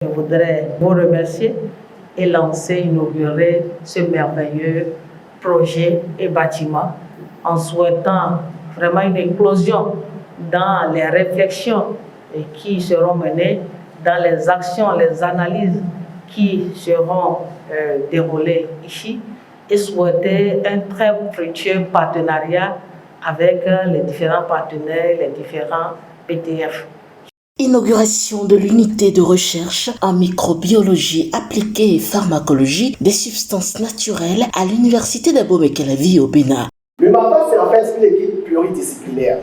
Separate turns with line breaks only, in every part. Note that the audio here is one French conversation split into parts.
Je voudrais vous remercier et inaugurer ce merveilleux projet et bâtiment en souhaitant vraiment une éclosion dans les réflexions qui seront menées, dans les actions, les analyses qui seront déroulées ici et souhaiter un très fructueux partenariat avec les différents partenaires, les différents PTF.
Inauguration de l'unité de recherche en microbiologie appliquée et pharmacologie des substances naturelles à l'université d'Abomey-Calavi au Bénin.
Le MAPA, c'est en fait une équipe pluridisciplinaire.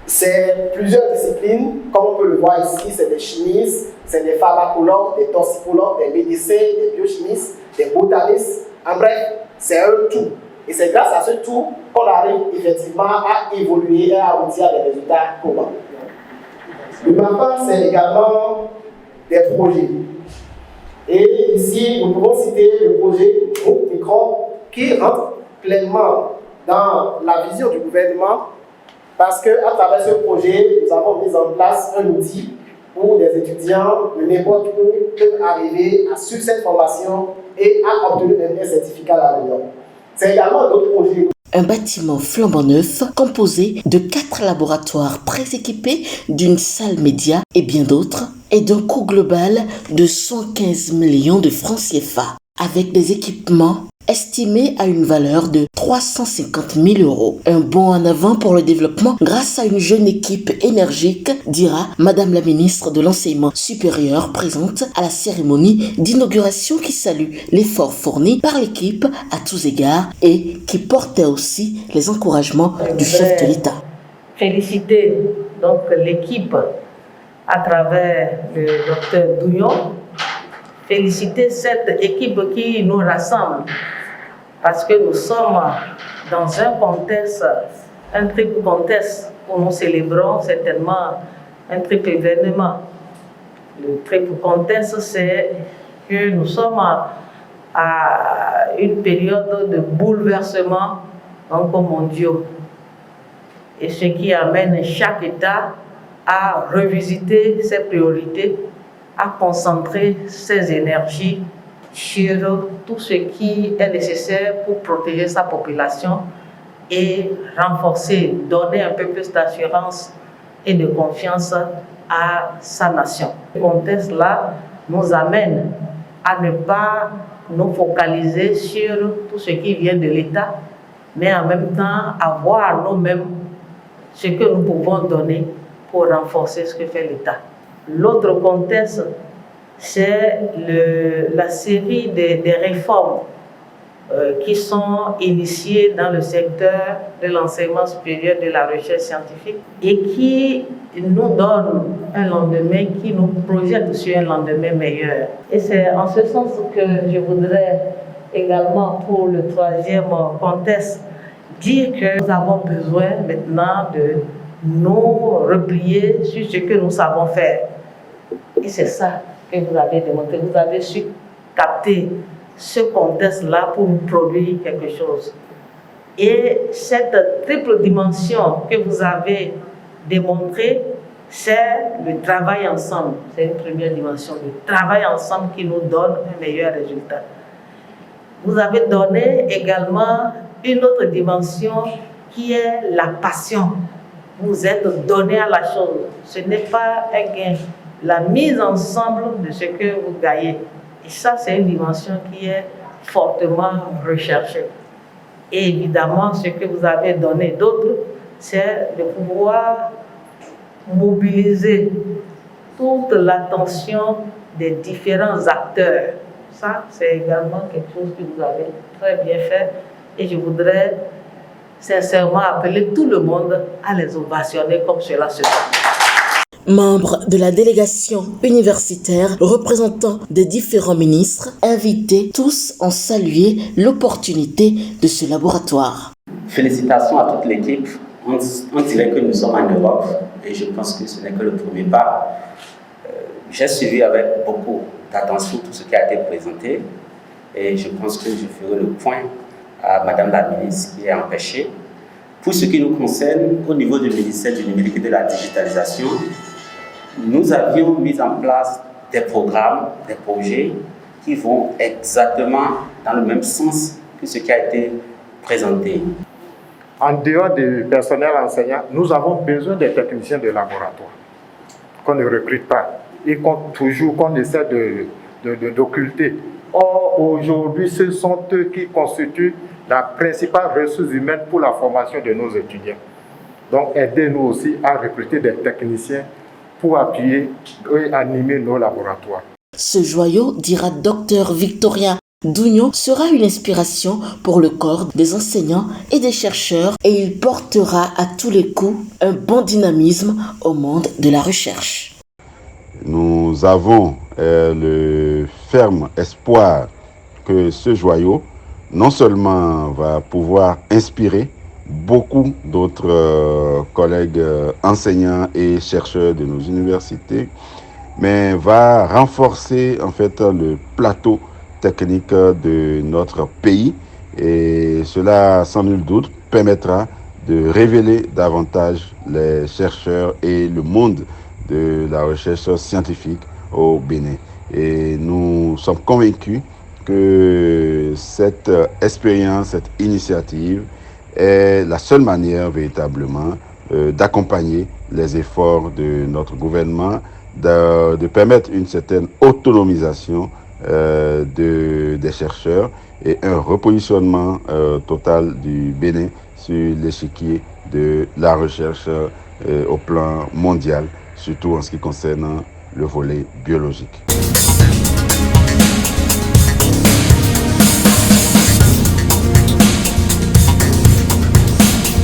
C'est plusieurs disciplines, comme on peut le voir ici, c'est des chimistes, c'est des pharmacologues, des toxicologues, des médecins, des biochimistes, des botanistes. En bref, c'est un tout. Et c'est grâce à ce tout qu'on arrive effectivement à évoluer et à aboutir à des résultats probants. Le MAPA, c'est également des projets. Et ici, nous pouvons citer le projet Groupe Micro qui rentre pleinement dans la vision du gouvernement parce qu'à travers ce projet, nous avons mis en place un outil où des étudiants de n'importe où peuvent arriver à suivre cette formation et à obtenir un certificat là-dedans. C'est également d'autres projets.
Un bâtiment flambant neuf composé de 4 laboratoires prééquipés d'une salle média et bien d'autres et d'un coût global de 115 millions de francs CFA avec des équipements estimés à une valeur de 350 000 €. Un bond en avant pour le développement grâce à une jeune équipe énergique, dira Madame la ministre de l'Enseignement supérieur présente à la cérémonie d'inauguration qui salue l'effort fourni par l'équipe à tous égards et qui portait aussi les encouragements du chef de l'État.
Féliciter donc l'équipe à travers le docteur Douillon, féliciter cette équipe qui nous rassemble parce que nous sommes dans un contexte, un triple contexte où nous célébrons certainement un triple événement. Le triple contexte, c'est que nous sommes à une période de bouleversement mondiaux et ce qui amène chaque État à revisiter ses priorités, à concentrer ses énergies sur tout ce qui est nécessaire pour protéger sa population et renforcer, donner un peu plus d'assurance et de confiance à sa nation. Ce contexte-là nous amène à ne pas nous focaliser sur tout ce qui vient de l'État, mais en même temps à voir nous-mêmes ce que nous pouvons donner pour renforcer ce que fait l'État. L'autre contexte, c'est la série des réformes qui sont initiées dans le secteur de l'enseignement supérieur de la recherche scientifique et qui nous donnent un lendemain, qui nous projette sur un lendemain meilleur. Et c'est en ce sens que je voudrais également, pour le troisième contexte, dire que nous avons besoin maintenant de nous replier sur ce que nous savons faire. Et c'est ça que vous avez démontré. Vous avez su capter ce contexte-là pour nous produire quelque chose. Et cette triple dimension que vous avez démontrée, c'est le travail ensemble. C'est une première dimension, le travail ensemble qui nous donne un meilleur résultat. Vous avez donné également une autre dimension qui est la passion. Vous êtes donné à la chose. Ce n'est pas un gain. La mise ensemble de ce que vous gagnez. Et ça, c'est une dimension qui est fortement recherchée. Et évidemment, ce que vous avez donné d'autre, c'est de pouvoir mobiliser toute l'attention des différents acteurs. Ça, c'est également quelque chose que vous avez très bien fait. Et je voudrais sincèrement appeler tout le monde à les ovationner comme cela se fait.
Membres de la délégation universitaire, représentants des différents ministres, invités, tous ont salué l'opportunité de ce laboratoire.
Félicitations à toute l'équipe. On dirait que nous sommes en Europe et je pense que ce n'est que le premier pas. J'ai suivi avec beaucoup d'attention tout ce qui a été présenté et je pense que je ferai le point à Madame la ministre qui est empêchée. Pour ce qui nous concerne, au niveau du ministère du numérique et de la digitalisation, nous avions mis en place des programmes, des projets qui vont exactement dans le même sens que ce qui a été présenté.
En dehors du personnel enseignant, nous avons besoin des techniciens de laboratoire qu'on ne recrute pas et qu'on essaie d'occulter. Or, aujourd'hui, ce sont eux qui constituent la principale ressource humaine pour la formation de nos étudiants. Donc, aidez-nous aussi à recruter des techniciens pour appuyer et animer nos laboratoires.
Ce joyau, dira Dr Victorien Dougnon, sera une inspiration pour le corps des enseignants et des chercheurs et il portera à tous les coups un bon dynamisme au monde de la recherche.
Nous avons le ferme espoir que ce joyau non seulement va pouvoir inspirer beaucoup d'autres collègues enseignants et chercheurs de nos universités, mais va renforcer en fait le plateau technique de notre pays et cela sans nul doute permettra de révéler davantage les chercheurs et le monde de la recherche scientifique au Bénin. Et nous sommes convaincus que cette expérience, cette initiative est la seule manière véritablement d'accompagner les efforts de notre gouvernement, de permettre une certaine autonomisation des chercheurs et un repositionnement total du Bénin sur l'échiquier de la recherche au plan mondial, surtout en ce qui concerne le volet biologique.